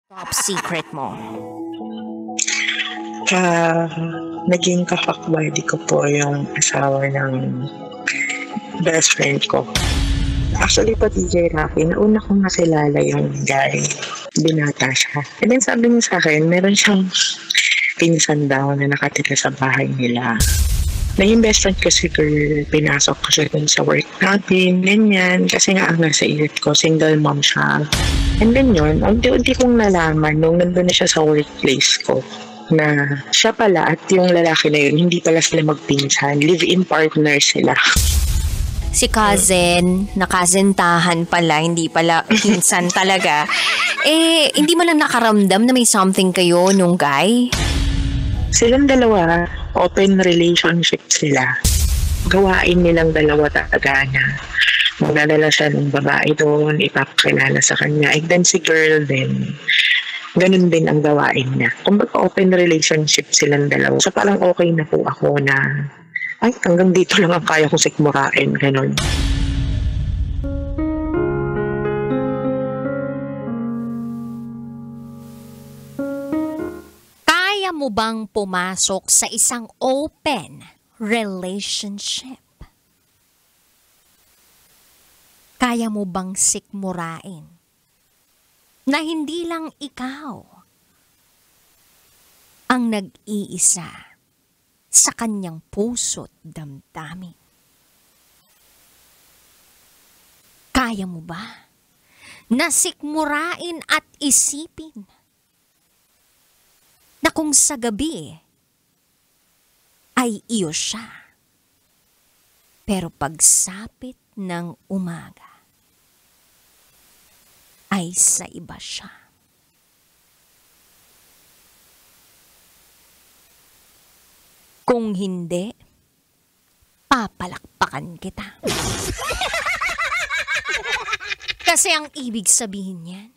Top secret mo? Ah, Naging buddy ko po yung asawa ng best friend ko. Actually, pati kay Rafi, nauna kong nakilala yung guy. Binata siya. And then sabi niya sa akin, meron siyang pinsan daw na nakatira sa bahay nila. Naging best friend ko si girl, pinasok ko siya dun sa work natin, ganyan. Kasi nga ang nasa isip ko, single mom siya. And then yun, unti-unti kong nalaman nung nandun na siya sa workplace ko na siya pala at yung lalaki na yun, hindi pala sila magpinsan, live-in partner sila. Si cousin, nakasintahan pala, hindi pala pinsan talaga. Hindi mo lang nakaramdam na may something kayo nung guy? Silang dalawa, open relationship sila. Gawain nilang dalawa talaga na magdadala siya ng babae doon, ipapakilala sa kanya. And then si girl din, ganun din ang gawain niya. Kumbaga open relationship silang dalawa. So parang okay na po ako na, ay hanggang dito lang ang kaya kong sikmurain, ganun. Kaya mo bang pumasok sa isang open relationship? Kaya mo bang sikmurain na hindi lang ikaw ang nag-iisa sa kanyang puso't damdamin? Kaya mo ba na sikmurain at isipin na kung sa gabi ay iyo siya, pero pagsapit ng umaga ay sa iba siya? Kung hindi, papalakpakan kita. Kasi ang ibig sabihin niyan,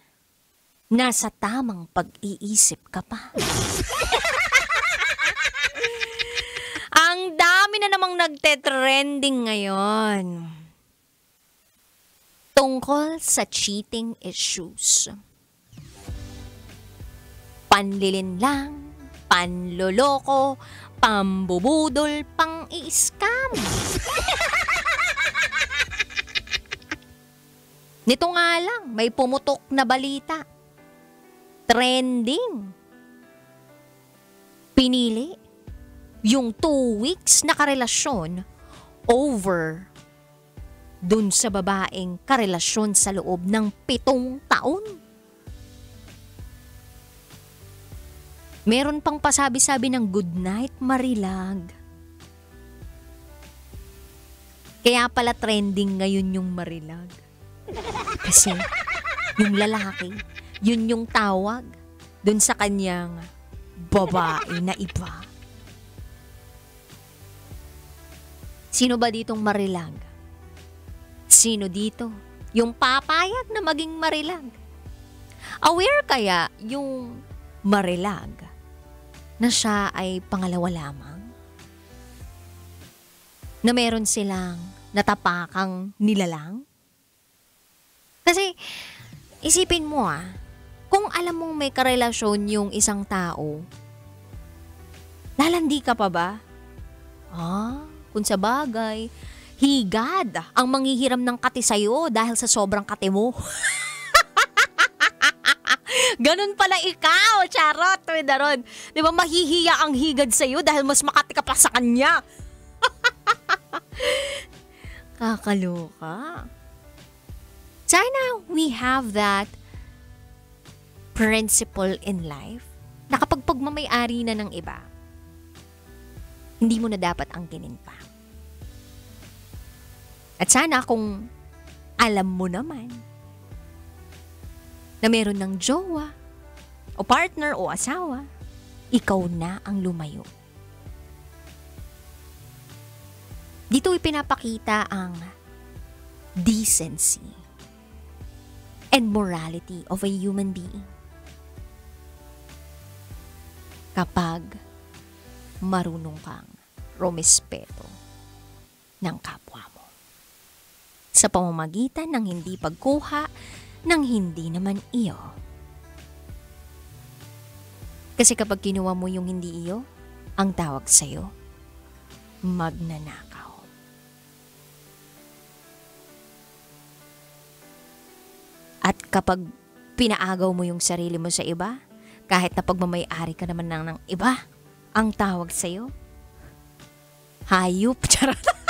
nasa tamang pag-iisip ka pa. Ang dami na namang nagte-trending ngayon tungkol sa cheating issues. Panlilinlang, panloloko, pambubudol, pang-i-scam. Nito nga lang, may pumutok na balita. Trending. Pinili yung 2 weeks na karelasyon over dun sa babaeng karelasyon sa loob ng 7 taon. Meron pang pasabi-sabi ng good night, Marilag. Kaya pala trending ngayon yung Marilag. Kasi yung lalaki, yun yung tawag dun sa kanyang babae na iba. Sino ba ditong Marilag? Sino dito yung papayag na maging Marilag? Aware kaya yung Marilag na siya ay pangalawa lamang? Na meron silang natapakang nilalang? Kasi isipin mo kung alam mong may karelasyon yung isang tao, lalandi ka pa ba? Kung sa bagay, higad ang manghihiram ng kati sa'yo dahil sa sobrang kati mo. Ganun pala ikaw, charot, Widaron. Di ba mahihiya ang higad sa'yo dahil mas makati ka pa sa kanya? Kakaloka. Sana we have that principle in life na kapag pagmamayari na ng iba, hindi mo na dapat angkinin pa. At sana kung alam mo naman na meron ng jowa o partner o asawa, ikaw na ang lumayo. Dito ipinapakita ang decency and morality of a human being. Kapag marunong kang rumespeto ng kapwa mo sa pamamagitan ng hindi pagkuha ng hindi naman iyo. Kasi kapag kinuha mo yung hindi iyo, ang tawag sa'yo, magnanakaw. At kapag pinaagaw mo yung sarili mo sa iba, kahit na pagmamay-ari ka naman ng iba, ang tawag sa'yo, hayop. Charot.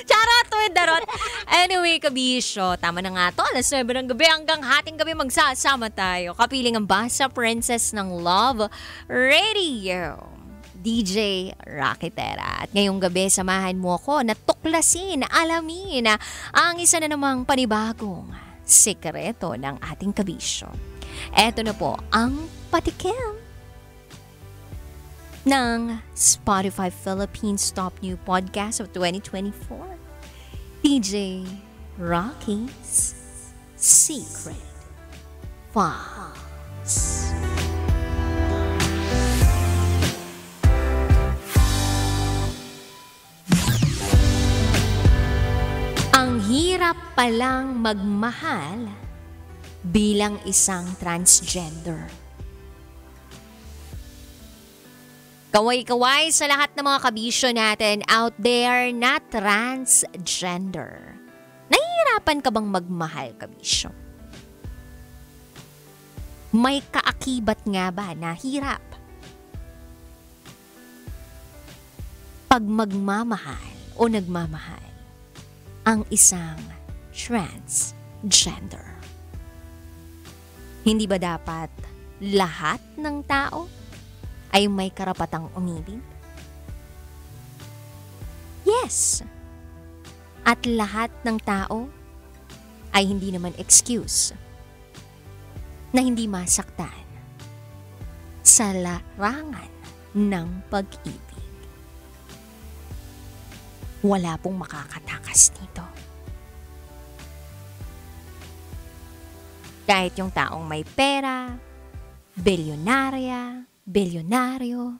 Charot with darot. Anyway, kabisyo, tama na nga to. Alas 9 ng gabi hanggang hating gabi magsasama tayo. Kapiling ang Basa Princess ng Love Radio, DJ Rocketera. At ngayong gabi, samahan mo ako na tuklasin, alamin ang isa na namang panibagong sekreto ng ating kabisyo. Eto na po ang patikim ng Spotify Philippines Top New Podcast of 2024. DJ Rocky's Secret Files. Ang hirap palang magmahal bilang isang transgender. Kaway-kaway sa lahat ng mga kabisyo natin out there na transgender. Nahihirapan ka bang magmahal, kabisyo? May kaakibat nga ba na hirap? Pag magmamahal o nagmamahal ang isang transgender. Hindi ba dapat lahat ng tao ay may karapatang umibig? Yes. At lahat ng tao ay hindi naman excuse na hindi masaktan sa larangan ng pag-ibig. Wala pong makakatakas nito. Kahit yung taong may pera, bilyonaryo,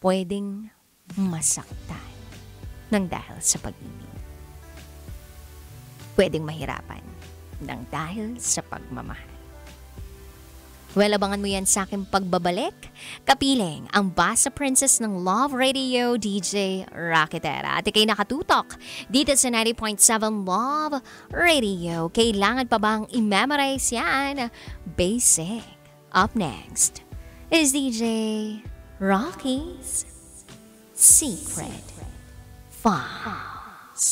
pwedeng masaktan ng dahil sa pag-ibig. Pwedeng mahirapan ng dahil sa pagmamahal. Well, abangan mo yan sa aking pagbabalik. Kapiling ang Basa Princess ng Love Radio, DJ Rocketera. At ikay nakatutok dito sa 90.7 Love Radio. Kailangan pa bang i-memorize yan? Basic. Up next is DJ Rocky's Secret Files.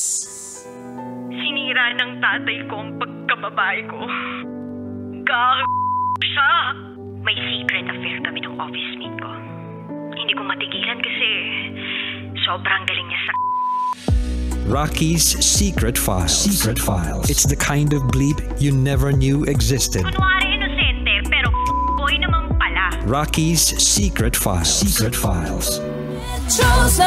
Sinira ng tatay ko ang pagkababae ko. Siya. May secret affair kami ng office mate ko. Hindi ko matigilan kasi sobrang galing niya sa... Rocky's Secret Files. Secret Files. It's the kind of bleep you never knew existed. Kunwari inosente, pero boy naman pala. Rocky's Secret Files. Secret Files. Chose